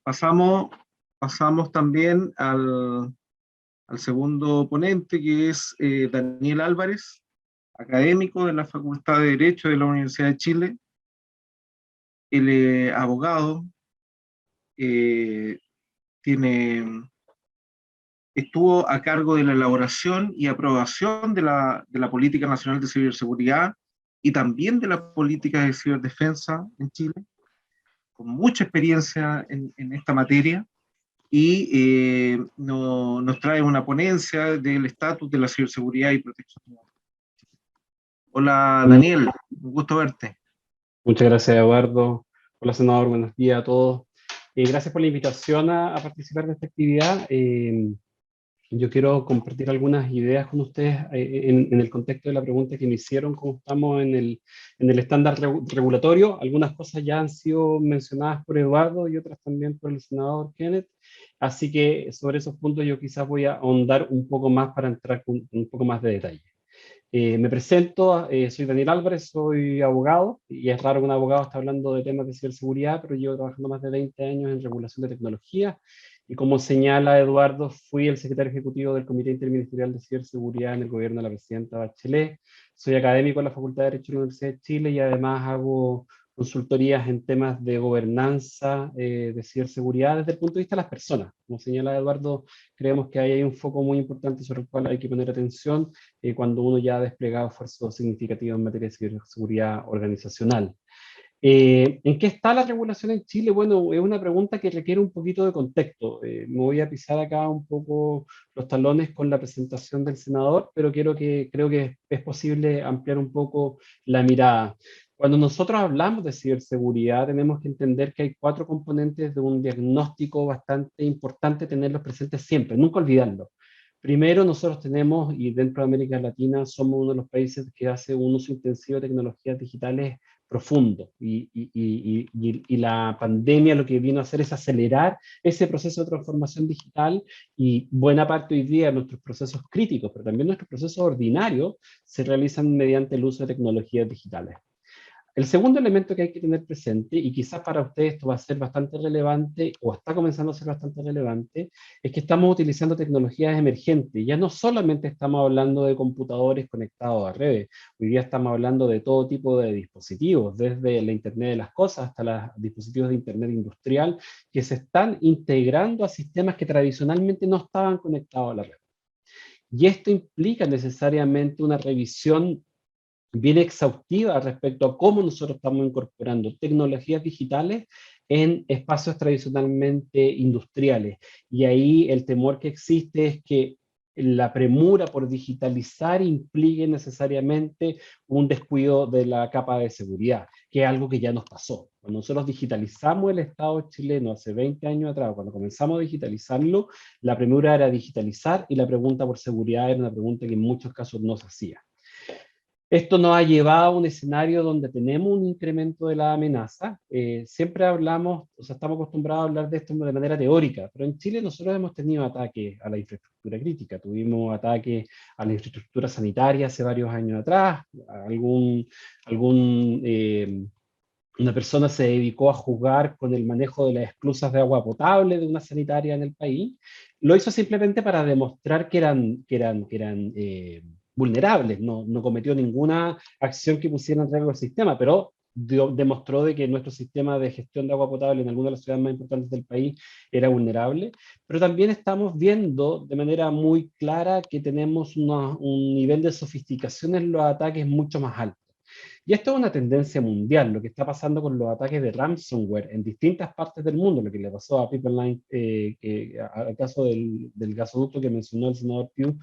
Pasamos, pasamos también al segundo ponente, que es Daniel Álvarez, académico de la Facultad de Derecho de la Universidad de Chile. Él es abogado, eh, tiene, estuvo a cargo de la elaboración y aprobación de la Política Nacional de Ciberseguridad y también de la política de ciberdefensa en Chile, con mucha experiencia en esta materia, y nos trae una ponencia del estatus de la ciberseguridad y protección. Hola Daniel, un gusto verte. Muchas gracias, Eduardo. Hola, senador. Buenos días a todos. Gracias por la invitación a participar de esta actividad. Yo quiero compartir algunas ideas con ustedes en el contexto de la pregunta que me hicieron, cómo estamos en el estándar regulatorio. Algunas cosas ya han sido mencionadas por Eduardo y otras también por el senador Kenneth. Así que sobre esos puntos yo quizás voy a ahondar un poco más para entrar con un poco más de detalle. Me presento, soy Daniel Álvarez, soy abogado, y es raro que un abogado esté hablando de temas de ciberseguridad, pero llevo trabajando más de 20 años en regulación de tecnología, y como señala Eduardo, fui el secretario ejecutivo del Comité Interministerial de Ciberseguridad en el gobierno de la presidenta Bachelet. Soy académico en la Facultad de Derecho de la Universidad de Chile y además hago consultorías en temas de gobernanza, de ciberseguridad desde el punto de vista de las personas. Como señala Eduardo, creemos que ahí hay un foco muy importante sobre el cual hay que poner atención cuando uno ya ha desplegado esfuerzos significativos en materia de ciberseguridad organizacional. ¿En qué está la regulación en Chile? Bueno, es una pregunta que requiere un poquito de contexto. Me voy a pisar acá un poco los talones con la presentación del senador, pero creo que es posible ampliar un poco la mirada. Cuando nosotros hablamos de ciberseguridad, tenemos que entender que hay 4 componentes de un diagnóstico bastante importante tenerlos presentes siempre, nunca olvidarlo. Primero, nosotros tenemos, y dentro de América Latina, somos uno de los países que hace un uso intensivo de tecnologías digitales profundo. Y la pandemia lo que vino a hacer es acelerar ese proceso de transformación digital, y buena parte hoy día de nuestros procesos críticos, pero también nuestros procesos ordinarios, se realizan mediante el uso de tecnologías digitales. El segundo elemento que hay que tener presente, y quizás para ustedes esto va a ser bastante relevante, o está comenzando a ser bastante relevante, es que estamos utilizando tecnologías emergentes. Ya no solamente estamos hablando de computadores conectados a redes, hoy día estamos hablando de todo tipo de dispositivos, desde la Internet de las cosas hasta los dispositivos de Internet industrial, que se están integrando a sistemas que tradicionalmente no estaban conectados a la red. Y esto implica necesariamente una revisión bien exhaustiva respecto a cómo nosotros estamos incorporando tecnologías digitales en espacios tradicionalmente industriales. Y ahí el temor que existe es que la premura por digitalizar implique necesariamente un descuido de la capa de seguridad, que es algo que ya nos pasó. Cuando nosotros digitalizamos el Estado chileno hace 20 años atrás, cuando comenzamos a digitalizarlo, la premura era digitalizar y la pregunta por seguridad era una pregunta que en muchos casos no se hacía. Esto nos ha llevado a un escenario donde tenemos un incremento de la amenaza. Siempre hablamos, o sea, estamos acostumbrados a hablar de esto de manera teórica, pero en Chile nosotros hemos tenido ataques a la infraestructura crítica. Tuvimos ataques a la infraestructura sanitaria hace varios años atrás. Una persona se dedicó a jugar con el manejo de las esclusas de agua potable de una sanitaria en el país. Lo hizo simplemente para demostrar que eran vulnerables. No cometió ninguna acción que pusiera en riesgo el sistema, pero demostró de que nuestro sistema de gestión de agua potable en alguna de las ciudades más importantes del país era vulnerable. Pero también estamos viendo de manera muy clara que tenemos un nivel de sofisticación en los ataques mucho más alto. Y esto es una tendencia mundial, lo que está pasando con los ataques de ransomware en distintas partes del mundo, lo que le pasó a Pipeline, al caso del gasoducto que mencionó el senador Pugh.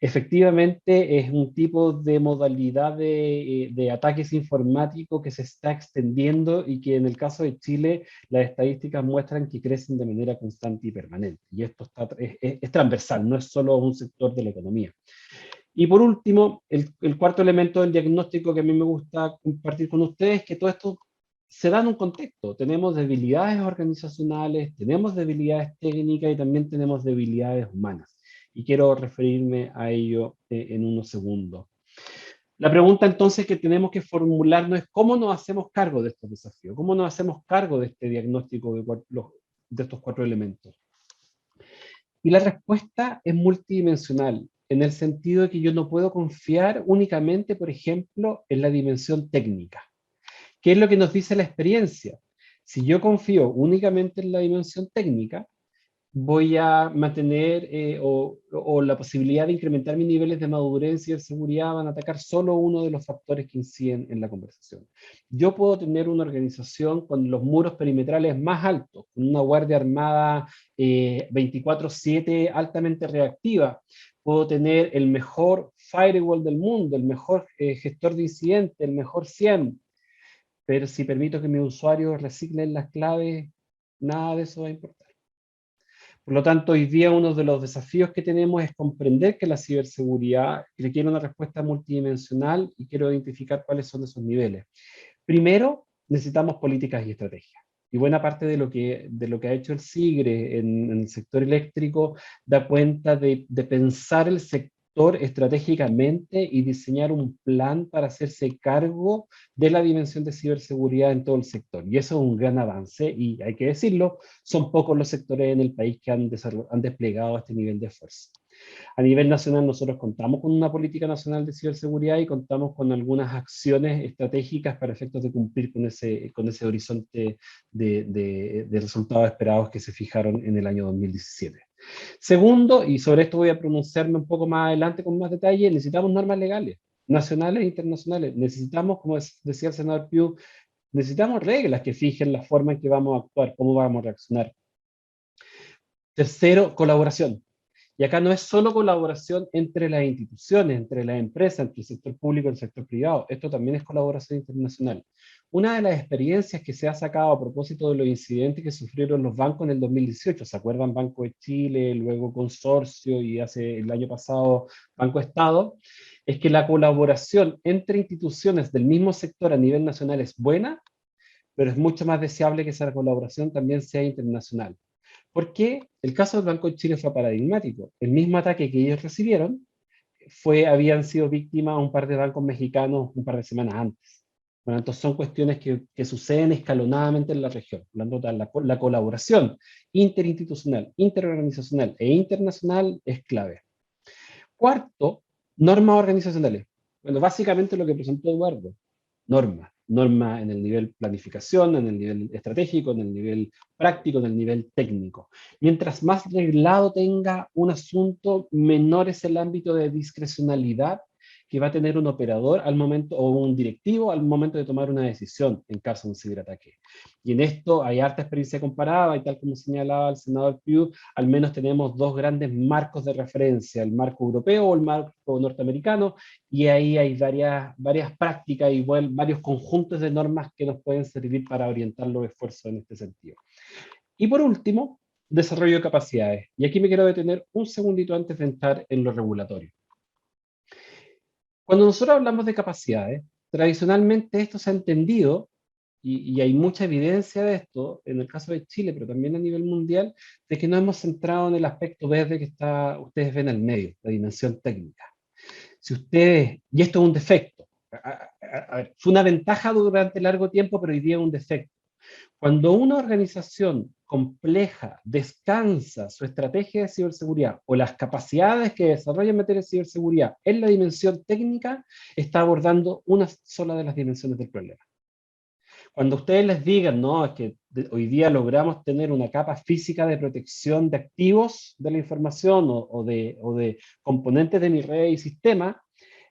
Efectivamente es un tipo de modalidad de ataques informáticos que se está extendiendo, y que en el caso de Chile las estadísticas muestran que crecen de manera constante y permanente. Y esto es transversal, no es solo un sector de la economía. Y por último, el cuarto elemento del diagnóstico que a mí me gusta compartir con ustedes es que todo esto se da en un contexto. Tenemos debilidades organizacionales, tenemos debilidades técnicas y también tenemos debilidades humanas. Y quiero referirme a ello en unos segundos. La pregunta entonces que tenemos que formularnos es cómo nos hacemos cargo de estos desafíos, cómo nos hacemos cargo de este diagnóstico de estos cuatro elementos? Y la respuesta es multidimensional, en el sentido de que yo no puedo confiar únicamente, por ejemplo, en la dimensión técnica. ¿Qué es lo que nos dice la experiencia? Si yo confío únicamente en la dimensión técnica, voy a mantener o la posibilidad de incrementar mis niveles de madurez y ciberseguridad van a atacar solo uno de los factores que inciden en la conversación. Yo puedo tener una organización con los muros perimetrales más altos, con una guardia armada 24/7 altamente reactiva. Puedo tener el mejor firewall del mundo, el mejor gestor de incidentes, el mejor SIEM, pero si permito que mis usuarios reciclen las claves, nada de eso va a importar. Por lo tanto, hoy día uno de los desafíos que tenemos es comprender que la ciberseguridad requiere una respuesta multidimensional y quiero identificar cuáles son esos niveles. Primero, necesitamos políticas y estrategias. Y buena parte de lo que ha hecho el SIGRE en el sector eléctrico da cuenta de pensar el sector estratégicamente y diseñar un plan para hacerse cargo de la dimensión de ciberseguridad en todo el sector. Y eso es un gran avance y hay que decirlo, son pocos los sectores en el país que han desplegado este nivel de esfuerzo. A nivel nacional nosotros contamos con una política nacional de ciberseguridad y contamos con algunas acciones estratégicas para efectos de cumplir con ese horizonte de resultados esperados que se fijaron en el año 2017. Segundo, y sobre esto voy a pronunciarme un poco más adelante con más detalle, necesitamos normas legales, nacionales e internacionales. Necesitamos, como decía el senador Piu, necesitamos reglas que fijen la forma en que vamos a actuar, cómo vamos a reaccionar. Tercero, colaboración. Y acá no es solo colaboración entre las instituciones, entre las empresas, entre el sector público y el sector privado. Esto también es colaboración internacional. Una de las experiencias que se ha sacado a propósito de los incidentes que sufrieron los bancos en el 2018, ¿se acuerdan? Banco de Chile, luego Consorcio y hace el año pasado Banco Estado, es que la colaboración entre instituciones del mismo sector a nivel nacional es buena, pero es mucho más deseable que esa colaboración también sea internacional. Porque el caso del Banco de Chile fue paradigmático. El mismo ataque que ellos recibieron habían sido víctimas un par de bancos mexicanos un par de semanas antes. Bueno, entonces son cuestiones que suceden escalonadamente en la región. Por lo tanto, la colaboración interinstitucional, interorganizacional e internacional es clave. Cuarto, normas organizacionales. Bueno, básicamente lo que presentó Eduardo, normas en el nivel planificación, en el nivel estratégico, en el nivel práctico, en el nivel técnico. Mientras más reglado tenga un asunto, menor es el ámbito de discrecionalidad que va a tener un operador al momento, o un directivo al momento de tomar una decisión en caso de un ciberataque. Y en esto hay harta experiencia comparada, y tal como señalaba el senador Piu, al menos tenemos dos grandes marcos de referencia, el marco europeo o el marco norteamericano, y ahí hay varias prácticas y varios conjuntos de normas que nos pueden servir para orientar los esfuerzos en este sentido. Y por último, desarrollo de capacidades. Y aquí me quiero detener un segundito antes de entrar en lo regulatorio. Cuando nosotros hablamos de capacidades, tradicionalmente esto se ha entendido, y hay mucha evidencia de esto, en el caso de Chile, pero también a nivel mundial, de que nos hemos centrado en el aspecto verde que ustedes ven al medio, la dimensión técnica. Si ustedes, y esto es un defecto, a ver, fue una ventaja durante largo tiempo, pero hoy día es un defecto. Cuando una organización compleja descansa su estrategia de ciberseguridad o las capacidades que desarrolla en materia de ciberseguridad en la dimensión técnica, está abordando una sola de las dimensiones del problema. Cuando ustedes les digan, no, es que hoy día logramos tener una capa física de protección de activos de la información o de componentes de mi red y sistema,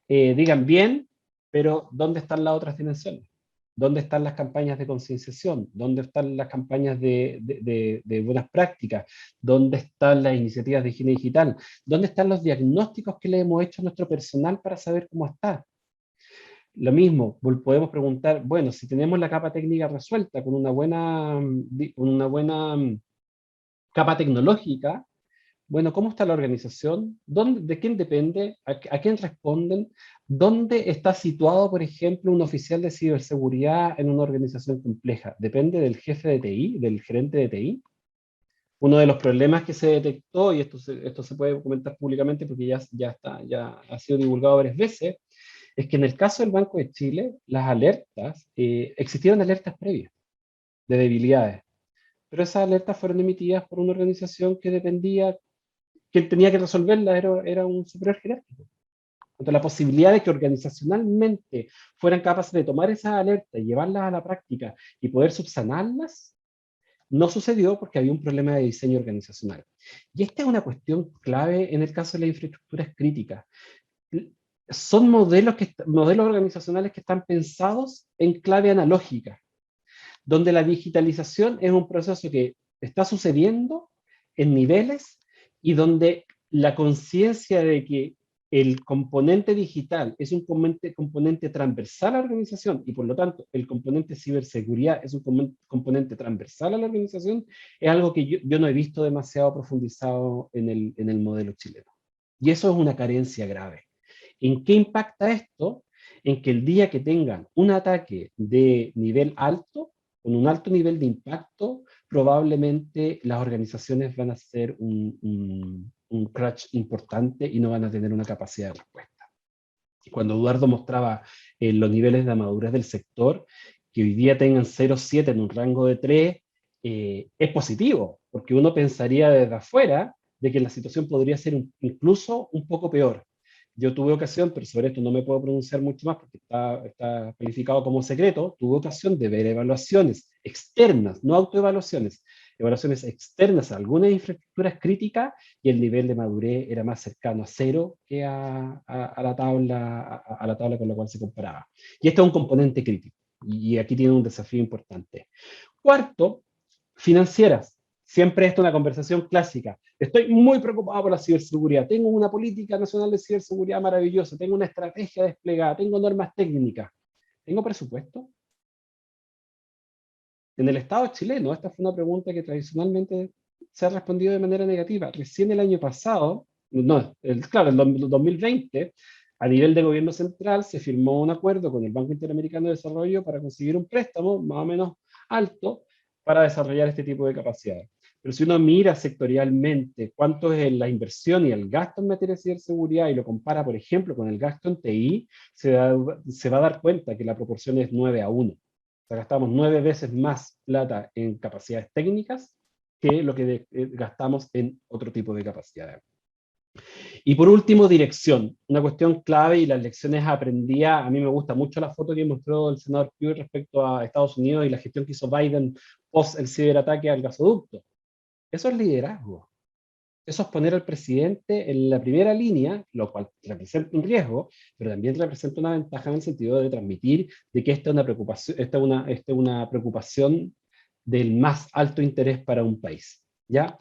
digan bien, pero ¿dónde están las otras dimensiones? ¿Dónde están las campañas de concienciación? ¿Dónde están las campañas de buenas prácticas? ¿Dónde están las iniciativas de higiene digital? ¿Dónde están los diagnósticos que le hemos hecho a nuestro personal para saber cómo está? Lo mismo, podemos preguntar, bueno, si tenemos la capa técnica resuelta con una buena capa tecnológica, bueno, ¿cómo está la organización? ¿De quién depende? ¿A quién responden? ¿Dónde está situado, por ejemplo, un oficial de ciberseguridad en una organización compleja? ¿Depende del jefe de TI, del gerente de TI? Uno de los problemas que se detectó, y esto se puede comentar públicamente porque ya ha sido divulgado varias veces, es que en el caso del Banco de Chile, las alertas, existieron alertas previas de debilidades, pero esas alertas fueron emitidas por una organización que dependía, que tenía que resolverlas, era un superior jerárquico. Entonces, la posibilidad de que organizacionalmente fueran capaces de tomar esas alertas y llevarlas a la práctica y poder subsanarlas, no sucedió porque había un problema de diseño organizacional. Y esta es una cuestión clave en el caso de las infraestructuras críticas. Son modelos organizacionales que están pensados en clave analógica, donde la digitalización es un proceso que está sucediendo en niveles y donde la conciencia de que el componente digital es un componente transversal a la organización y por lo tanto el componente ciberseguridad es un componente transversal a la organización, es algo que yo no he visto demasiado profundizado en el modelo chileno. Y eso es una carencia grave. ¿En qué impacta esto? En que el día que tengan un ataque de nivel alto, con un alto nivel de impacto, probablemente las organizaciones van a hacer un crash importante y no van a tener una capacidad de respuesta. Y cuando Eduardo mostraba los niveles de madurez del sector, que hoy día tengan 0,7 en un rango de 3, es positivo, porque uno pensaría desde afuera de que la situación podría ser incluso un poco peor. Yo tuve ocasión, pero sobre esto no me puedo pronunciar mucho más porque está calificado como secreto, tuve ocasión de ver evaluaciones externas, no autoevaluaciones, evaluaciones externas a algunas infraestructuras críticas y el nivel de madurez era más cercano a 0 que a la tabla con la cual se comparaba. Y este es un componente crítico y aquí tiene un desafío importante. Cuarto, financieras. Siempre esto es una conversación clásica. Estoy muy preocupado por la ciberseguridad. Tengo una política nacional de ciberseguridad maravillosa. Tengo una estrategia desplegada. Tengo normas técnicas. ¿Tengo presupuesto? En el Estado chileno, esta fue una pregunta que tradicionalmente se ha respondido de manera negativa. Recién el año pasado, claro, el 2020, a nivel de gobierno central se firmó un acuerdo con el Banco Interamericano de Desarrollo para conseguir un préstamo más o menos alto para desarrollar este tipo de capacidades. Pero si uno mira sectorialmente cuánto es la inversión y el gasto en materia de ciberseguridad y lo compara, por ejemplo, con el gasto en TI, se va a dar cuenta que la proporción es 9-1. O sea, gastamos 9 veces más plata en capacidades técnicas que lo que gastamos en otro tipo de capacidades. Y por último, dirección, una cuestión clave y las lecciones aprendidas. A mí me gusta mucho la foto que mostró el senador Pugh respecto a Estados Unidos y la gestión que hizo Biden post el ciberataque al gasoducto. Eso es liderazgo. Eso es poner al presidente en la primera línea, lo cual representa un riesgo, pero también representa una ventaja en el sentido de transmitir de que esta es una preocupación del más alto interés para un país. ¿Ya?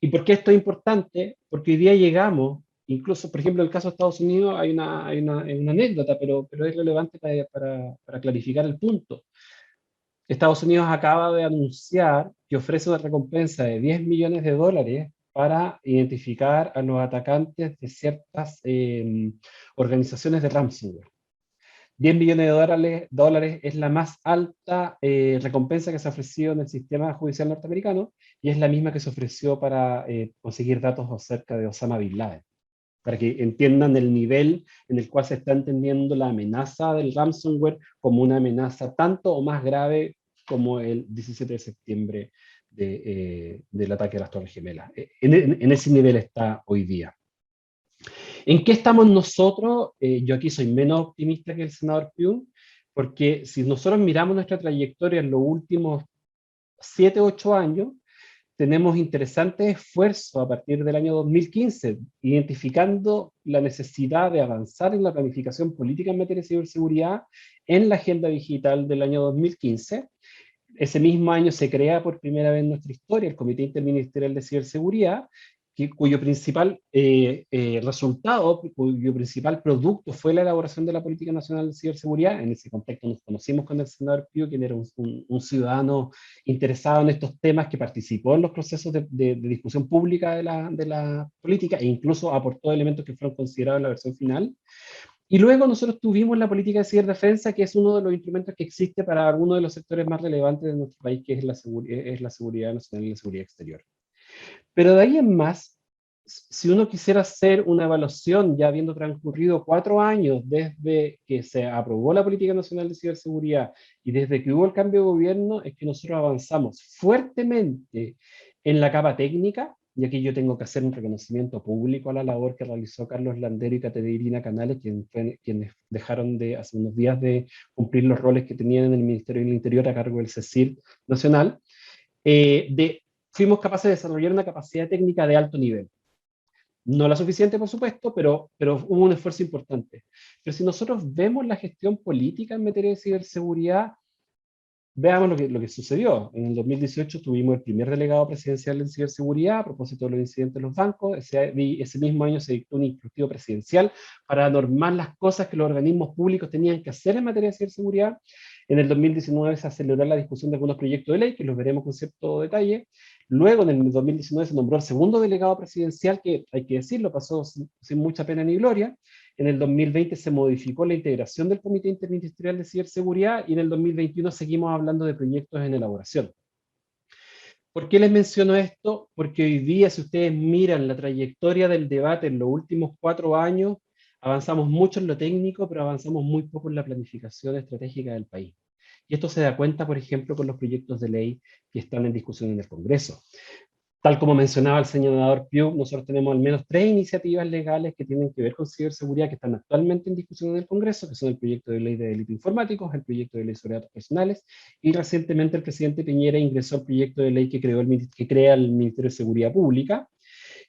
¿Y por qué esto es importante? Porque hoy día llegamos, incluso, por ejemplo, en el caso de Estados Unidos hay una anécdota, pero es relevante para clarificar el punto. Estados Unidos acaba de anunciar que ofrece una recompensa de $10 millones para identificar a los atacantes de ciertas organizaciones de ransomware. $10 millones es la más alta recompensa que se ha ofrecido en el sistema judicial norteamericano y es la misma que se ofreció para conseguir datos acerca de Osama Bin Laden, para que entiendan el nivel en el cual se está entendiendo la amenaza del ransomware como una amenaza tanto o más grave como el 17 de septiembre del ataque a las Torres Gemelas. En ese nivel está hoy día. ¿En qué estamos nosotros? Yo aquí soy menos optimista que el senador Pugh, porque si nosotros miramos nuestra trayectoria en los últimos 7 u 8 años, tenemos interesantes esfuerzos a partir del año 2015, identificando la necesidad de avanzar en la planificación política en materia de ciberseguridad en la agenda digital del año 2015. Ese mismo año se crea por primera vez en nuestra historia el Comité Interministerial de Ciberseguridad, cuyo principal resultado, cuyo principal producto fue la elaboración de la Política Nacional de Ciberseguridad. En ese contexto nos conocimos con el senador Pugh, quien era un ciudadano interesado en estos temas, que participó en los procesos de discusión pública de la política e incluso aportó elementos que fueron considerados en la versión final. Y luego nosotros tuvimos la política de ciberdefensa, que es uno de los instrumentos que existe para uno de los sectores más relevantes de nuestro país, que es la seguridad nacional y la seguridad exterior. Pero de ahí en más, si uno quisiera hacer una evaluación, ya habiendo transcurrido 4 años desde que se aprobó la Política Nacional de Ciberseguridad y desde que hubo el cambio de gobierno, es que nosotros avanzamos fuertemente en la capa técnica, y aquí yo tengo que hacer un reconocimiento público a la labor que realizó Carlos Landero y Caterina Canales, quienes dejaron hace unos días de cumplir los roles que tenían en el Ministerio del Interior a cargo del CECIR nacional. Fuimos capaces de desarrollar una capacidad técnica de alto nivel. No la suficiente, por supuesto, pero hubo un esfuerzo importante. Pero si nosotros vemos la gestión política en materia de ciberseguridad, veamos lo que sucedió. En el 2018 tuvimos el primer delegado presidencial en ciberseguridad a propósito de los incidentes en los bancos. Ese mismo año se dictó un instructivo presidencial para normar las cosas que los organismos públicos tenían que hacer en materia de ciberseguridad. En el 2019 se aceleró la discusión de algunos proyectos de ley, que los veremos con cierto detalle. Luego, en el 2019, se nombró el segundo delegado presidencial, que, hay que decirlo, pasó sin mucha pena ni gloria. En el 2020 se modificó la integración del Comité Interministerial de Ciberseguridad y en el 2021 seguimos hablando de proyectos en elaboración. ¿Por qué les menciono esto? Porque hoy día, si ustedes miran la trayectoria del debate en los últimos 4 años, avanzamos mucho en lo técnico, pero avanzamos muy poco en la planificación estratégica del país. Y esto se da cuenta, por ejemplo, con los proyectos de ley que están en discusión en el Congreso. Tal como mencionaba el senador Piu, nosotros tenemos al menos 3 iniciativas legales que tienen que ver con ciberseguridad que están actualmente en discusión en el Congreso, que son el proyecto de ley de delitos informáticos, el proyecto de ley sobre datos personales, y recientemente el presidente Piñera ingresó el proyecto de ley que crea el Ministerio de Seguridad Pública.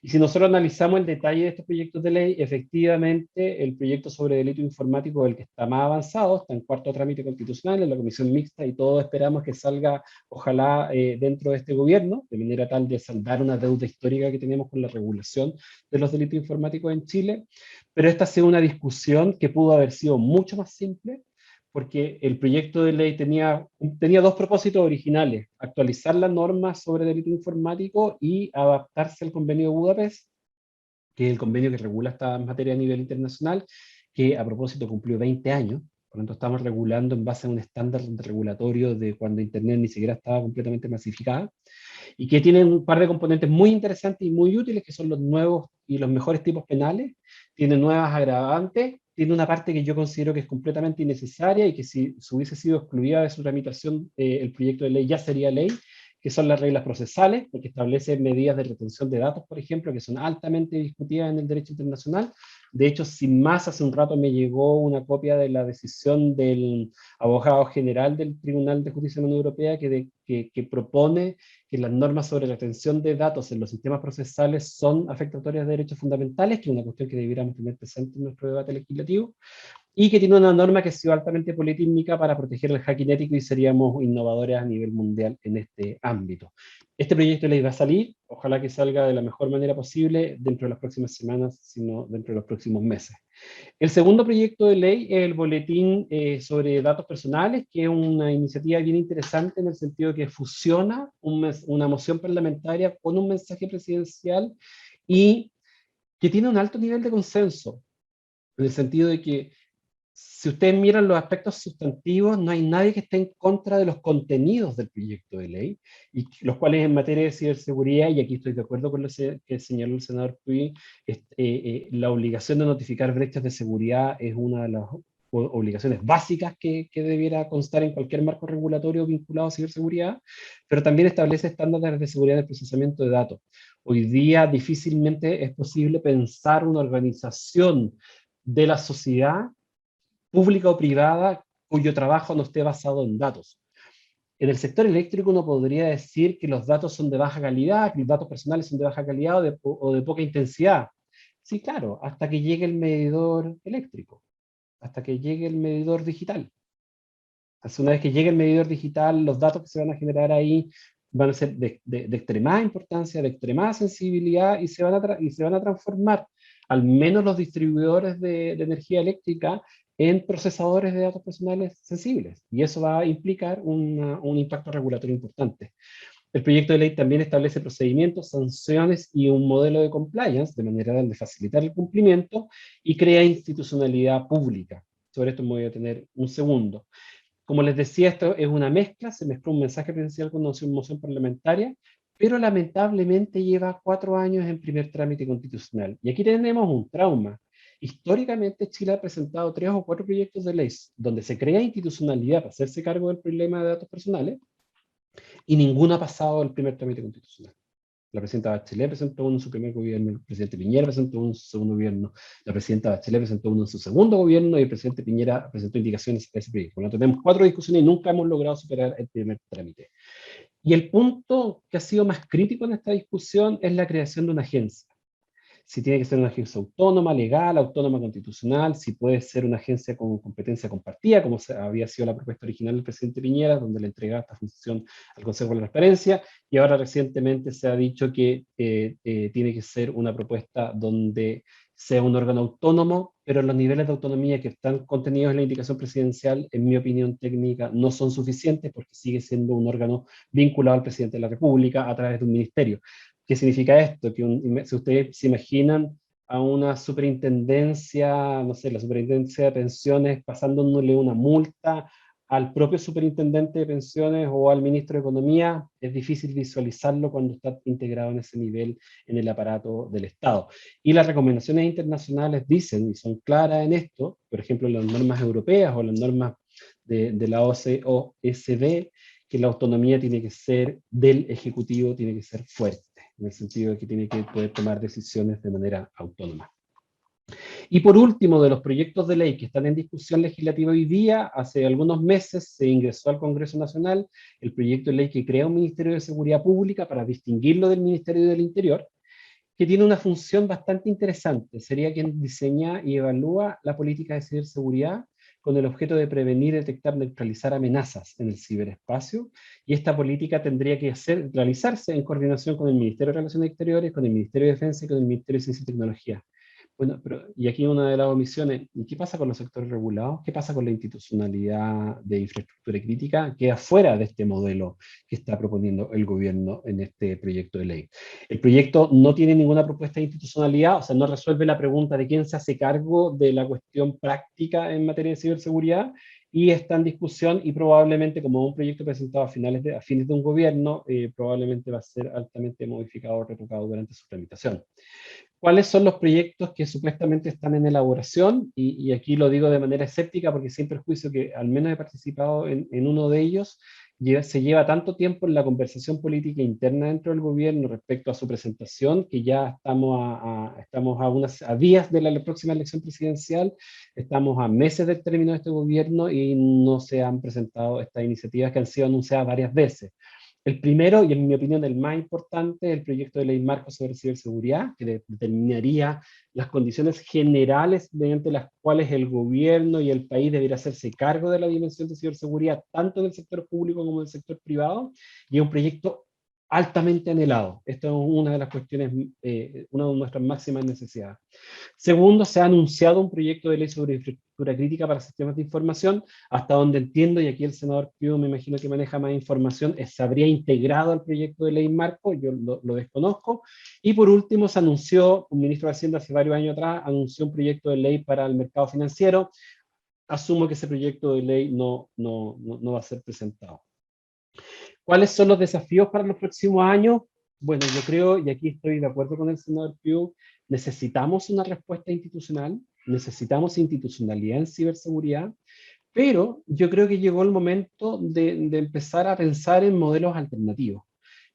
Y si nosotros analizamos el detalle de estos proyectos de ley, efectivamente el proyecto sobre delito informático es el que está más avanzado, está en 4º trámite constitucional, en la comisión mixta, y todos esperamos que salga, ojalá, dentro de este gobierno, de manera tal de saldar una deuda histórica que tenemos con la regulación de los delitos informáticos en Chile. Pero esta ha sido una discusión que pudo haber sido mucho más simple, porque el proyecto de ley tenía 2 propósitos originales: actualizar las normas sobre delito informático y adaptarse al convenio de Budapest, que es el convenio que regula esta materia a nivel internacional, que a propósito cumplió 20 años. Por lo tanto, estamos regulando en base a un estándar regulatorio de cuando Internet ni siquiera estaba completamente masificada, y que tiene un par de componentes muy interesantes y muy útiles, que son los nuevos y los mejores tipos penales, tiene nuevas agravantes, tiene una parte que yo considero que es completamente innecesaria y que si hubiese sido excluida de su tramitación, el proyecto de ley ya sería ley, que son las reglas procesales, porque establece medidas de retención de datos, por ejemplo, que son altamente discutidas en el derecho internacional. De hecho, sin más, hace un rato me llegó una copia de la decisión del abogado general del Tribunal de Justicia de la Unión Europea que propone que las normas sobre retención de datos en los sistemas procesales son afectatorias de derechos fundamentales, que es una cuestión que debiéramos tener presente en nuestro debate legislativo, y que tiene una norma que ha sido altamente politécnica para proteger el hacking ético, y seríamos innovadores a nivel mundial en este ámbito. Este proyecto de ley va a salir, ojalá que salga de la mejor manera posible dentro de las próximas semanas, sino dentro de los próximos meses. El segundo proyecto de ley es el boletín sobre datos personales, que es una iniciativa bien interesante en el sentido de que fusiona una moción parlamentaria con un mensaje presidencial y que tiene un alto nivel de consenso, en el sentido de que si ustedes miran los aspectos sustantivos, no hay nadie que esté en contra de los contenidos del proyecto de ley, y los cuales en materia de ciberseguridad, y aquí estoy de acuerdo con lo que señaló el senador Puy, la obligación de notificar brechas de seguridad es una de las obligaciones básicas que debiera constar en cualquier marco regulatorio vinculado a ciberseguridad, pero también establece estándares de seguridad del procesamiento de datos. Hoy día difícilmente es posible pensar una organización de la sociedad pública o privada cuyo trabajo no esté basado en datos. En el sector eléctrico uno podría decir que los datos son de baja calidad, que los datos personales son de baja calidad o de poca intensidad. Sí, claro, hasta que llegue el medidor eléctrico, hasta que llegue el medidor digital. Una vez que llegue el medidor digital, los datos que se van a generar ahí van a ser de extremada importancia, de extremada sensibilidad, y se van a transformar, al menos los distribuidores de energía eléctrica, en procesadores de datos personales sensibles. Y eso va a implicar un impacto regulatorio importante. El proyecto de ley también establece procedimientos, sanciones y un modelo de compliance, de manera de facilitar el cumplimiento, y crea institucionalidad pública. Sobre esto me voy a tener un segundo. Como les decía, esto es una mezcla, se mezcló un mensaje presidencial con una moción parlamentaria, pero lamentablemente lleva 4 años en primer trámite constitucional. Y aquí tenemos un trauma. Históricamente Chile ha presentado 3 o 4 proyectos de ley donde se crea institucionalidad para hacerse cargo del problema de datos personales, y ninguno ha pasado el primer trámite constitucional. La presidenta Bachelet presentó uno en su primer gobierno, el presidente Piñera presentó uno en su segundo gobierno, la presidenta Bachelet presentó uno en su segundo gobierno y el presidente Piñera presentó indicaciones a ese proyecto. Bueno, tenemos 4 discusiones y nunca hemos logrado superar el primer trámite. Y el punto que ha sido más crítico en esta discusión es la creación de una agencia. Si tiene que ser una agencia autónoma, legal, autónoma constitucional, si puede ser una agencia con competencia compartida, como había sido la propuesta original del presidente Piñera, donde le entregaba esta función al Consejo de la Transparencia, y ahora recientemente se ha dicho que tiene que ser una propuesta donde sea un órgano autónomo, pero los niveles de autonomía que están contenidos en la indicación presidencial, en mi opinión técnica, no son suficientes porque sigue siendo un órgano vinculado al presidente de la República a través de un ministerio. ¿Qué significa esto? Que si ustedes se imaginan a una superintendencia, no sé, la superintendencia de pensiones pasándole una multa al propio superintendente de pensiones o al ministro de Economía, es difícil visualizarlo cuando está integrado en ese nivel en el aparato del Estado. Y las recomendaciones internacionales dicen, y son claras en esto, por ejemplo, las normas europeas o las normas de la OECD, que la autonomía tiene que ser del Ejecutivo, tiene que ser fuerte, en el sentido de que tiene que poder tomar decisiones de manera autónoma. Y por último, de los proyectos de ley que están en discusión legislativa hoy día, hace algunos meses se ingresó al Congreso Nacional el proyecto de ley que crea un Ministerio de Seguridad Pública para distinguirlo del Ministerio del Interior, que tiene una función bastante interesante. Sería quien diseña y evalúa la política de ciberseguridad con el objeto de prevenir, detectar, neutralizar amenazas en el ciberespacio, y esta política tendría que realizarse en coordinación con el Ministerio de Relaciones Exteriores, con el Ministerio de Defensa y con el Ministerio de Ciencia y Tecnología. Bueno, pero, y aquí una de las omisiones, ¿qué pasa con los sectores regulados? ¿Qué pasa con la institucionalidad de infraestructura crítica? Queda fuera de este modelo que está proponiendo el gobierno en este proyecto de ley. El proyecto no tiene ninguna propuesta de institucionalidad, o sea, no resuelve la pregunta de quién se hace cargo de la cuestión práctica en materia de ciberseguridad, y está en discusión, y probablemente, como un proyecto presentado a fines de un gobierno, probablemente va a ser altamente modificado o retocado durante su tramitación. ¿Cuáles son los proyectos que supuestamente están en elaboración? Y aquí lo digo de manera escéptica porque sin perjuicio que al menos he participado en uno de ellos. Se lleva tanto tiempo en la conversación política interna dentro del gobierno respecto a su presentación, que ya estamos a días de la próxima elección presidencial, estamos a meses del término de este gobierno y no se han presentado estas iniciativas que han sido anunciadas varias veces. El primero, y en mi opinión el más importante, es el proyecto de ley marco sobre ciberseguridad, que determinaría las condiciones generales mediante las cuales el gobierno y el país debería hacerse cargo de la dimensión de ciberseguridad, tanto en el sector público como en el sector privado, y es un proyecto altamente anhelado. Esto es una de las cuestiones, una de nuestras máximas necesidades. Segundo, se ha anunciado un proyecto de ley sobre infraestructura crítica para sistemas de información, hasta donde entiendo, y aquí el senador Pío me imagino que maneja más información, se habría integrado al proyecto de ley marco, yo lo desconozco. Y por último, se anunció, un ministro de Hacienda hace varios años atrás, anunció un proyecto de ley para el mercado financiero. Asumo que ese proyecto de ley no va a ser presentado. ¿Cuáles son los desafíos para los próximos años? Bueno, yo creo, y aquí estoy de acuerdo con el senador Pugh, necesitamos una respuesta institucional, necesitamos institucionalidad en ciberseguridad, pero yo creo que llegó el momento de empezar a pensar en modelos alternativos.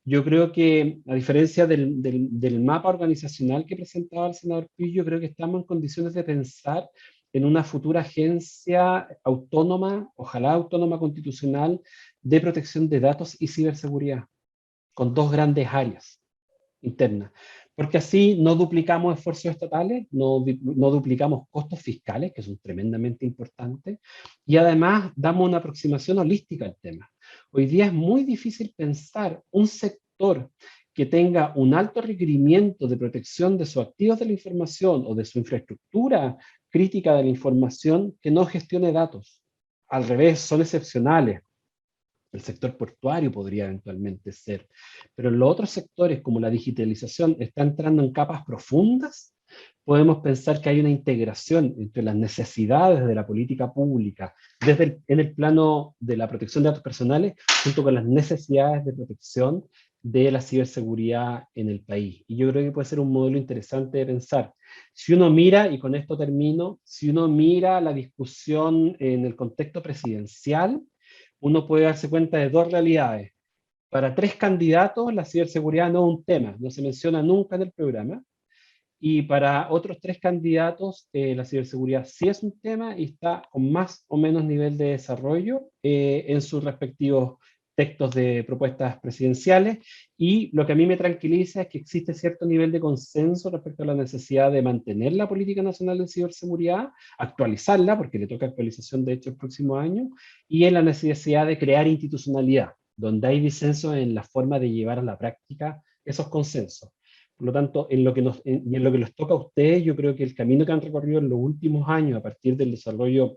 Yo creo que, a diferencia del mapa organizacional que presentaba el senador Pugh, yo creo que estamos en condiciones de pensar en una futura agencia autónoma, ojalá autónoma constitucional, de protección de datos y ciberseguridad, con 2 grandes áreas internas. Porque así no duplicamos esfuerzos estatales, no duplicamos costos fiscales, que son tremendamente importantes, y además damos una aproximación holística al tema. Hoy día es muy difícil pensar un sector que tenga un alto requerimiento de protección de sus activos de la información o de su infraestructura crítica de la información que no gestione datos. Al revés, son excepcionales. El sector portuario podría eventualmente ser, pero en los otros sectores, como la digitalización, está entrando en capas profundas. Podemos pensar que hay una integración entre las necesidades de la política pública, en el plano de la protección de datos personales, junto con las necesidades de protección de la ciberseguridad en el país. Y yo creo que puede ser un modelo interesante de pensar. Si uno mira, y con esto termino, si uno mira la discusión en el contexto presidencial, uno puede darse cuenta de dos realidades. Para 3 candidatos, la ciberseguridad no es un tema, no se menciona nunca en el programa. Y para otros 3 candidatos, la ciberseguridad sí es un tema y está con más o menos nivel de desarrollo en sus respectivos textos de propuestas presidenciales. Y lo que a mí me tranquiliza es que existe cierto nivel de consenso respecto a la necesidad de mantener la política nacional de ciberseguridad, actualizarla, porque le toca actualización de hecho el próximo año, y en la necesidad de crear institucionalidad, donde hay disenso en la forma de llevar a la práctica esos consensos. Por lo tanto, en lo que en lo que les toca a ustedes, yo creo que el camino que han recorrido en los últimos años a partir del desarrollo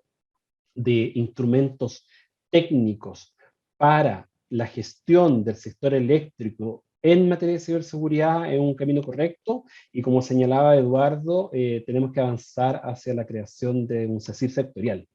de instrumentos técnicos para la gestión del sector eléctrico en materia de ciberseguridad es un camino correcto y como señalaba Eduardo, tenemos que avanzar hacia la creación de un CECIR sectorial.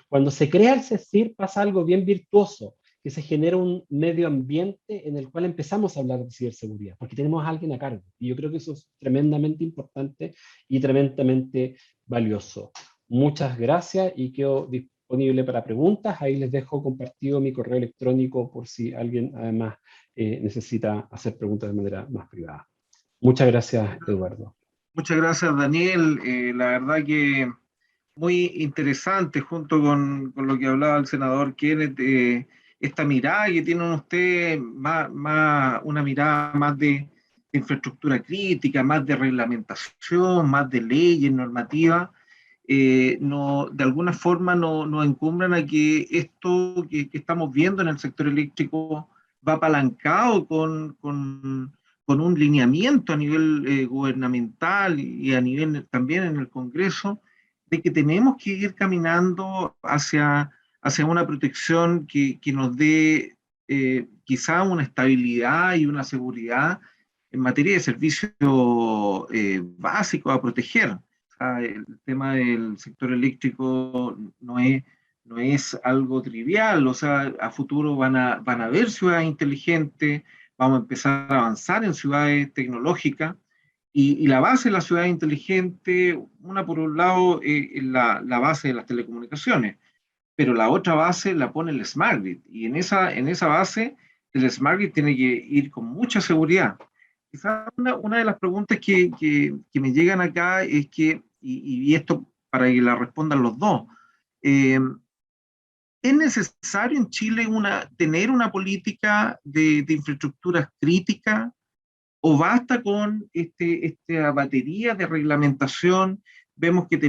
Cuando se crea el CECIR pasa algo bien virtuoso, que se genera un medio ambiente en el cual empezamos a hablar de ciberseguridad, porque tenemos a alguien a cargo. Y yo creo que eso es tremendamente importante y tremendamente valioso. Muchas gracias y quedo disponible para preguntas. Ahí les dejo compartido mi correo electrónico por si alguien además necesita hacer preguntas de manera más privada. Muchas gracias, Eduardo. Muchas gracias, Daniel. La verdad que muy interesante, junto con lo que hablaba el senador Kenneth, esta mirada que tienen ustedes, una mirada más de infraestructura crítica, más de reglamentación, más de leyes, normativas, no, de alguna forma nos encumbran a que esto que estamos viendo en el sector eléctrico va apalancado con un lineamiento a nivel gubernamental y a nivel también en el Congreso, de que tenemos que ir caminando hacia una protección que nos dé quizá una estabilidad y una seguridad en materia de servicios básicos a proteger. El tema del sector eléctrico no es algo trivial, o sea, a futuro van a haber ciudades inteligentes, vamos a empezar a avanzar en ciudades tecnológicas, y la base de la ciudad inteligente, una por un lado, la base de las telecomunicaciones, pero la otra base la pone el Smart Grid, y en esa base el Smart Grid tiene que ir con mucha seguridad. Quizá una de las preguntas que me llegan acá es que, y esto para que la respondan los dos, eh, ¿es necesario en Chile tener una política de infraestructuras críticas o basta con esta batería de reglamentación? Vemos que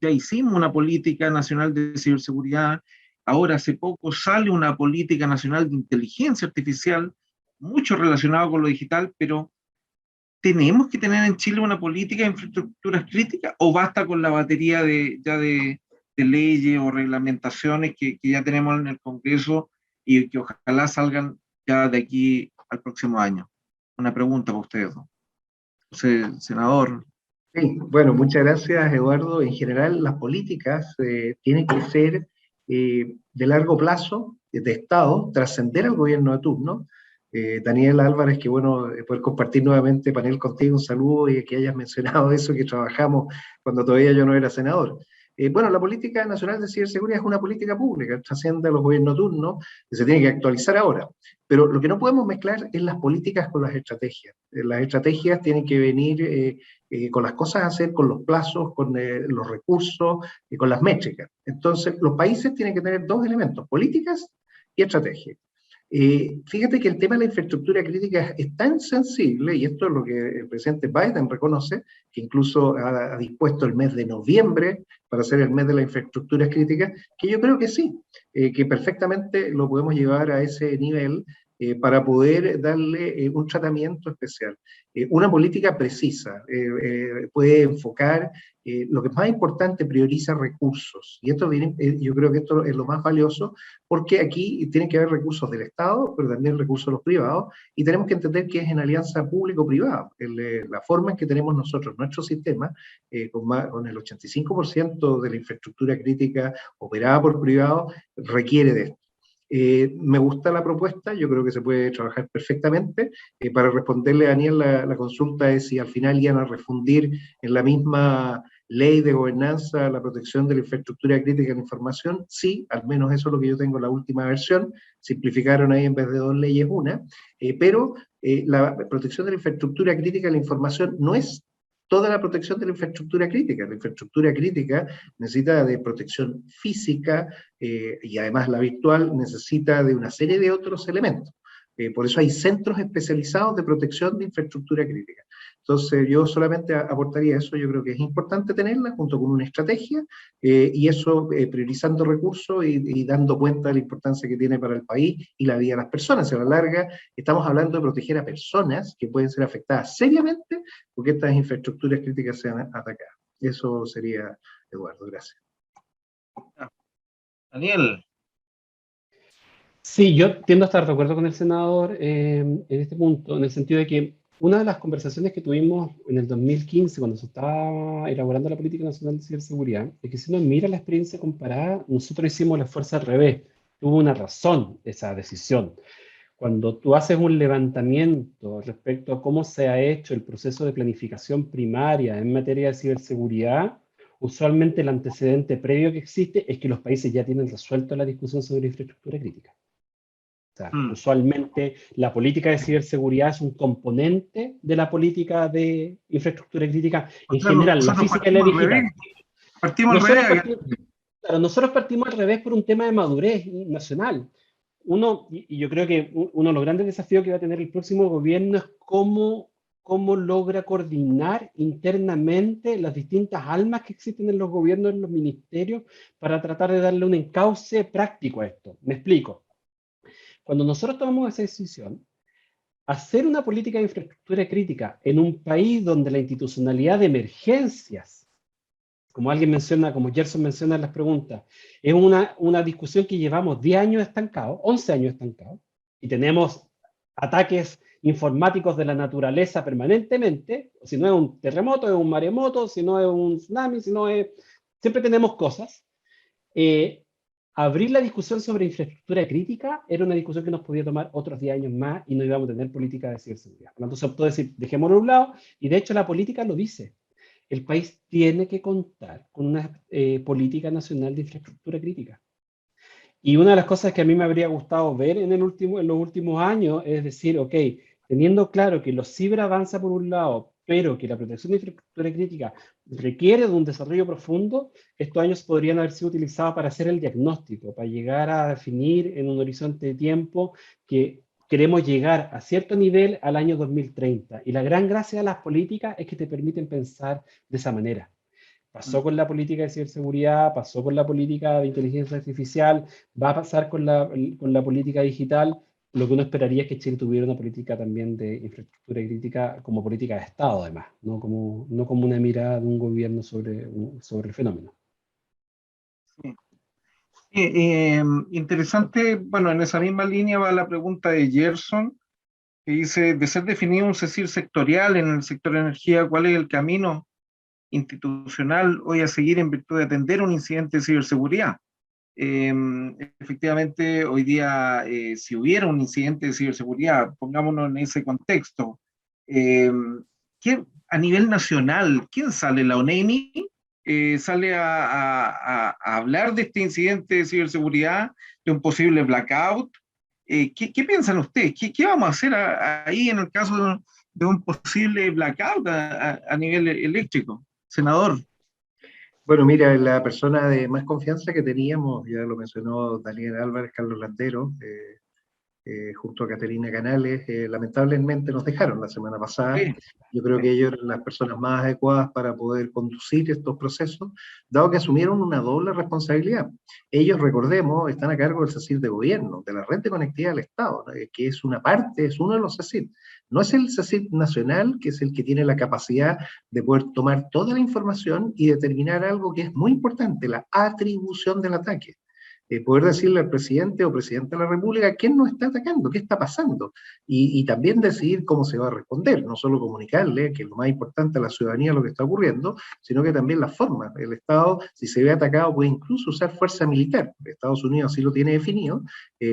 ya hicimos una política nacional de ciberseguridad, ahora hace poco sale una política nacional de inteligencia artificial, mucho relacionado con lo digital, pero ¿tenemos que tener en Chile una política de infraestructuras críticas o basta con la batería de leyes o reglamentaciones que ya tenemos en el Congreso y que ojalá salgan ya de aquí al próximo año? Una pregunta para ustedes, ¿no? Senador. Sí, bueno, muchas gracias, Eduardo. En general, las políticas tienen que ser de largo plazo, de Estado, trascender al gobierno de turno. Daniel Álvarez, que bueno, poder compartir nuevamente panel contigo, un saludo y que hayas mencionado eso, que trabajamos cuando todavía yo no era senador. Bueno, la política nacional de ciberseguridad es una política pública, trasciende a los gobiernos turnos, que se tiene que actualizar ahora. Pero lo que no podemos mezclar es las políticas con las estrategias. Las estrategias tienen que venir con las cosas a hacer, con los plazos, con los recursos, con las métricas. Entonces, los países tienen que tener dos elementos, políticas y estrategias. Fíjate que el tema de la infraestructura crítica es tan sensible, y esto es lo que el presidente Biden reconoce, que incluso ha dispuesto el mes de noviembre para ser el mes de las infraestructuras críticas, que yo creo que sí, que perfectamente lo podemos llevar a ese nivel para poder darle un tratamiento especial. Una política precisa puede enfocar, lo que es más importante, prioriza recursos. Y esto yo creo que esto es lo más valioso, porque aquí tienen que haber recursos del Estado, pero también recursos de los privados, y tenemos que entender que es en alianza público-privada. La forma en que tenemos nosotros nuestro sistema, con el 85% de la infraestructura crítica operada por privados, requiere de esto. Me gusta la propuesta, yo creo que se puede trabajar perfectamente. Para responderle a Daniel, la consulta es si al final iban a refundir en la misma ley de gobernanza la protección de la infraestructura crítica de la información. Sí, al menos eso es lo que yo tengo en la última versión. Simplificaron ahí en vez de 2 leyes una. Pero la protección de la infraestructura crítica de la información no es toda la protección de la infraestructura crítica. La infraestructura crítica necesita de protección física y además la virtual necesita de una serie de otros elementos. Por eso hay centros especializados de protección de infraestructura crítica. Entonces yo solamente aportaría eso, yo creo que es importante tenerla junto con una estrategia y eso priorizando recursos y dando cuenta de la importancia que tiene para el país y la vida de las personas. A la larga estamos hablando de proteger a personas que pueden ser afectadas seriamente porque estas infraestructuras críticas sean atacadas. Eso sería, Eduardo, gracias. Daniel. Sí, yo tiendo a estar de acuerdo con el senador en este punto, en el sentido de que una de las conversaciones que tuvimos en el 2015, cuando se estaba elaborando la Política Nacional de Ciberseguridad, es que si uno mira la experiencia comparada, nosotros hicimos el esfuerzo al revés. Tuvo una razón esa decisión. Cuando tú haces un levantamiento respecto a cómo se ha hecho el proceso de planificación primaria en materia de ciberseguridad, usualmente el antecedente previo que existe es que los países ya tienen resuelto la discusión sobre infraestructura crítica. O sea, usualmente la política de ciberseguridad es un componente de la política de infraestructura crítica en general, la física y la digital. Nosotros partimos al revés por un tema de madurez nacional. Y yo creo que uno de los grandes desafíos que va a tener el próximo gobierno es cómo logra coordinar internamente las distintas almas que existen en los gobiernos, en los ministerios, para tratar de darle un encauce práctico a esto. Me explico. Cuando nosotros tomamos esa decisión, hacer una política de infraestructura crítica en un país donde la institucionalidad de emergencias, como alguien menciona, como Gerson menciona en las preguntas, es una discusión que llevamos 10 años estancados, 11 años estancados, y tenemos ataques informáticos de la naturaleza permanentemente, si no es un terremoto, es un maremoto, si no es un tsunami, si no es... Siempre tenemos cosas. Abrir la discusión sobre infraestructura crítica era una discusión que nos podía tomar otros 10 años más y no íbamos a tener política de ciberseguridad. Por lo tanto, se optó a decir, dejémoslo a un lado, y de hecho la política lo dice. El país tiene que contar con una política nacional de infraestructura crítica. Y una de las cosas que a mí me habría gustado ver en los últimos años es decir, ok, teniendo claro que los ciber avanza por un lado, pero que la protección de infraestructura crítica requiere de un desarrollo profundo, estos años podrían haber sido utilizados para hacer el diagnóstico, para llegar a definir en un horizonte de tiempo que queremos llegar a cierto nivel al año 2030. Y la gran gracia de las políticas es que te permiten pensar de esa manera. Pasó con la política de ciberseguridad, pasó con la política de inteligencia artificial, va a pasar con la política digital. Lo que uno esperaría es que Chile tuviera una política también de infraestructura crítica como política de Estado, además, no como una mirada de un gobierno sobre el fenómeno. Sí. Interesante, bueno, en esa misma línea va la pregunta de Gerson, que dice, de ser definido un CECIR sectorial en el sector de energía, ¿cuál es el camino institucional hoy a seguir en virtud de atender un incidente de ciberseguridad? Efectivamente, hoy día, si hubiera un incidente de ciberseguridad, pongámonos en ese contexto, a nivel nacional, ¿quién sale? ¿La ONEMI? ¿Sale a hablar de este incidente de ciberseguridad, de un posible blackout? ¿Qué piensan ustedes? ¿Qué vamos a hacer ahí en el caso de un posible blackout a nivel eléctrico? Senador. Bueno, mira, la persona de más confianza que teníamos, ya lo mencionó Daniel Álvarez, Carlos Landero, junto a Caterina Canales, lamentablemente nos dejaron la semana pasada. Sí. Yo creo que ellos eran las personas más adecuadas para poder conducir estos procesos, dado que asumieron una doble responsabilidad. Ellos, recordemos, están a cargo del CECIR de gobierno, de la red de conectividad del Estado, que es una parte, es uno de los CECIR. No es el CECIR nacional, que es el que tiene la capacidad de poder tomar toda la información y determinar algo que es muy importante, la atribución del ataque. poder decirle al presidente o presidenta de la República quién nos está atacando, qué está pasando, y también decidir cómo se va a responder, no solo comunicarle, que es lo más importante a la ciudadanía lo que está ocurriendo, sino que también las formas. El Estado, si se ve atacado, puede incluso usar fuerza militar. Estados Unidos así lo tiene definido,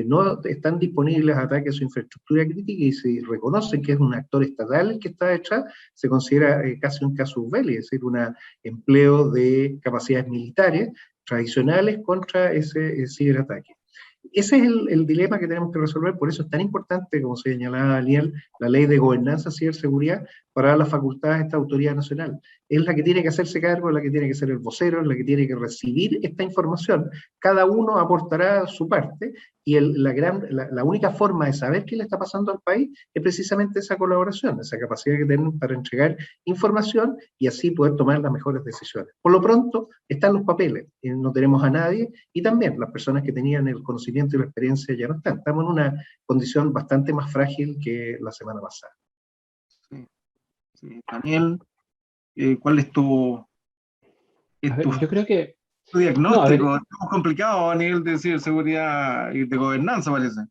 no están disponibles ataques a su infraestructura crítica, y si reconocen que es un actor estatal el que está detrás, se considera casi un casus belli, es decir, un empleo de capacidades militares tradicionales contra ese ciberataque. Ese es el dilema que tenemos que resolver, por eso es tan importante, como señalaba Daniel, la ley de gobernanza y ciberseguridad para dar las facultades a esta autoridad nacional. Es la que tiene que hacerse cargo, es la que tiene que ser el vocero, es la que tiene que recibir esta información. Cada uno aportará su parte, y la única forma de saber qué le está pasando al país es precisamente esa colaboración, esa capacidad que tienen para entregar información y así poder tomar las mejores decisiones. Por lo pronto, están los papeles, no tenemos a nadie, y también las personas que tenían el conocimiento y la experiencia ya no están. Estamos en una condición bastante más frágil que la semana pasada. Sí, sí. Daniel, ¿cuál es Yo creo que... tu diagnóstico? No, Es complicado a nivel de ciberseguridad y de gobernanza, parece.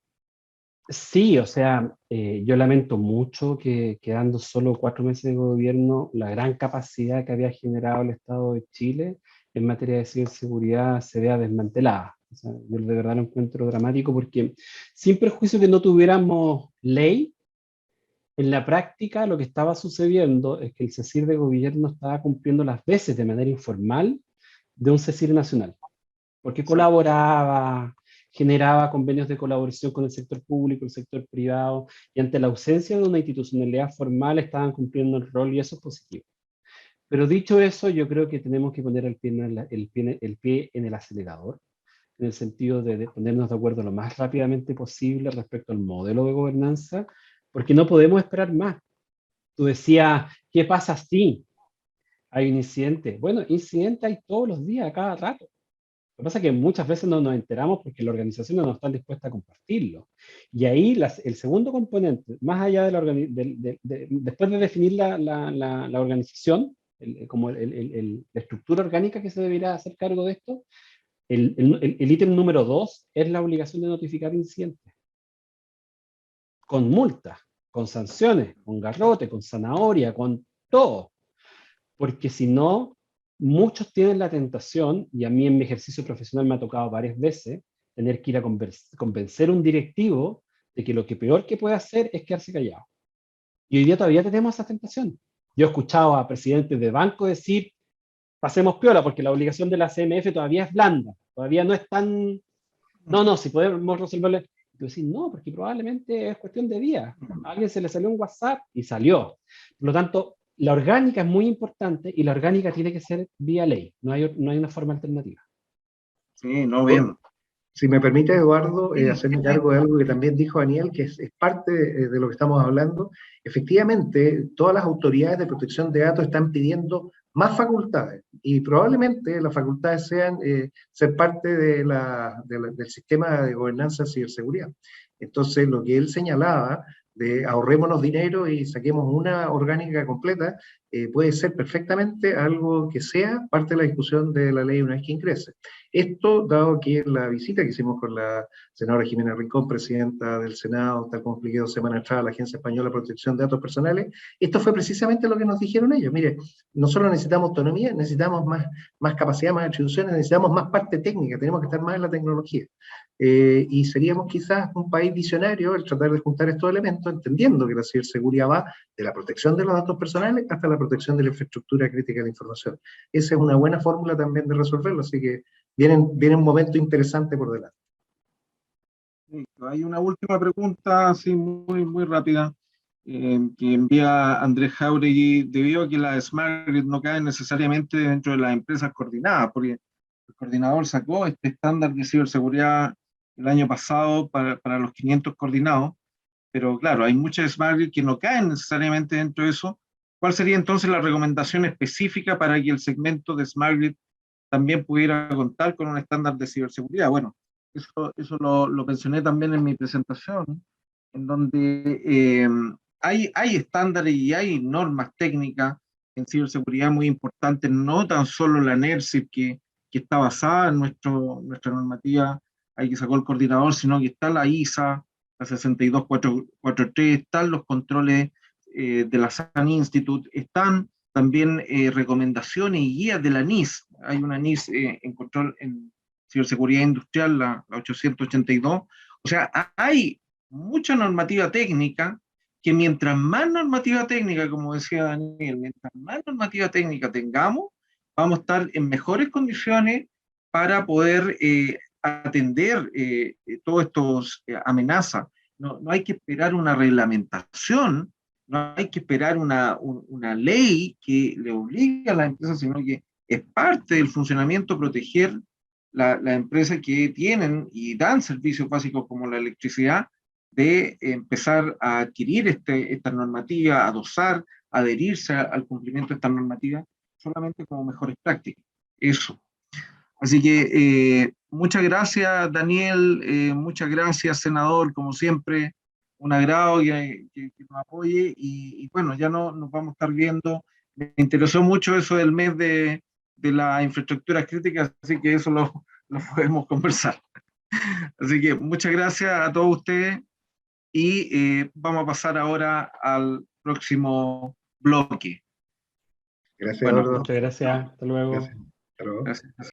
sí, o sea, yo lamento mucho que quedando solo 4 meses de gobierno, la gran capacidad que había generado el Estado de Chile en materia de ciberseguridad se vea desmantelada. O sea, yo de verdad lo encuentro dramático porque, sin perjuicio que no tuviéramos ley, en la práctica lo que estaba sucediendo es que el CECIR de gobierno estaba cumpliendo las veces de manera informal de un CECIR nacional, porque colaboraba, generaba convenios de colaboración con el sector público, el sector privado, y ante la ausencia de una institucionalidad formal estaban cumpliendo el rol, y eso es positivo. Pero dicho eso, yo creo que tenemos que poner el pie en el acelerador, en el sentido de ponernos de acuerdo lo más rápidamente posible respecto al modelo de gobernanza, porque no podemos esperar más. Tú decías, ¿qué pasa si hay un incidente? Bueno, incidentes hay todos los días, a cada rato. Lo que pasa es que muchas veces no nos enteramos porque las organizaciones no están dispuestas a compartirlo. Y ahí el segundo componente, más allá después de definir la organización, como la estructura orgánica que se debería hacer cargo de esto, el ítem número 2 es la obligación de notificar incidentes. Con multas, con sanciones, con garrote, con zanahoria, con todo. Porque si no, muchos tienen la tentación, y a mí en mi ejercicio profesional me ha tocado varias veces, tener que ir a convencer a un directivo de que lo que peor que puede hacer es quedarse callado. Y hoy día todavía tenemos esa tentación. Yo he escuchado a presidentes de banco decir, pasemos piola, porque la obligación de la CMF todavía es blanda, todavía no es tan... No, si podemos resolverlo. Y tú decís, no, porque probablemente es cuestión de días. A alguien se le salió un WhatsApp y salió. Por lo tanto, la orgánica es muy importante, y la orgánica tiene que ser vía ley, no hay una forma alternativa. Sí, no, bien. Si me permite, Eduardo, Sí, hacerme cargo de algo que también dijo Daniel, que es parte de lo que estamos hablando. Efectivamente, todas las autoridades de protección de datos están pidiendo más facultades, y probablemente las facultades sean ser parte del sistema de gobernanza de ciberseguridad. Entonces, lo que él señalaba de ahorrémonos dinero y saquemos una orgánica completa, puede ser perfectamente algo que sea parte de la discusión de la ley una vez que ingrese. Esto, dado que la visita que hicimos con la senadora Jimena Rincón, presidenta del Senado, tal como expliqué 2 semanas atrás, a la Agencia Española de Protección de Datos Personales, esto fue precisamente lo que nos dijeron ellos. Mire, nosotros necesitamos autonomía, necesitamos más capacidad, más atribuciones, necesitamos más parte técnica, tenemos que estar más en la tecnología. Y seríamos quizás un país visionario el tratar de juntar estos elementos, entendiendo que la ciberseguridad va de la protección de los datos personales hasta la protección de la infraestructura crítica de la información. Esa es una buena fórmula también de resolverlo, así que viene un momento interesante por delante. Hay una última pregunta, así muy rápida, que envía Andrés Jauregui, debido a que las Smart Grid no caen necesariamente dentro de las empresas coordinadas, porque el coordinador sacó este estándar de ciberseguridad el año pasado para los 500 coordinados, pero claro, hay muchas Smart Grid que no caen necesariamente dentro de eso. ¿Cuál sería entonces la recomendación específica para que el segmento de Smart Grid también pudiera contar con un estándar de ciberseguridad? Bueno, eso lo mencioné también en mi presentación, en donde hay estándares y hay normas técnicas en ciberseguridad muy importantes, no tan solo la NERSIP que está basada en nuestra normativa ahí que sacó el coordinador, sino que está la ISA, la 62443, están los controles de la Sun Institute, están también recomendaciones y guías de la NIS. Hay una NIS en control en ciberseguridad industrial, la 882. O sea, hay mucha normativa técnica que mientras más normativa técnica, como decía Daniel, mientras más normativa técnica tengamos, vamos a estar en mejores condiciones para poder atender todas estas amenazas. No hay que esperar una reglamentación, no hay que esperar una ley que le obligue a las empresas, sino que es parte del funcionamiento proteger las empresas que tienen y dan servicios básicos como la electricidad, de empezar a adquirir esta normativa, a dosar, adherirse al cumplimiento de esta normativa, solamente como mejores prácticas. Eso. Así que muchas gracias, Daniel, muchas gracias, senador, como siempre, un agrado que nos apoye y bueno, ya no nos vamos a estar viendo. Me interesó mucho eso del mes de la infraestructura crítica, así que eso lo podemos conversar. Así que muchas gracias a todos ustedes y vamos a pasar ahora al próximo bloque. Gracias, Bueno, Eduardo. Muchas gracias. Hasta luego. Gracias. Hasta luego. gracias.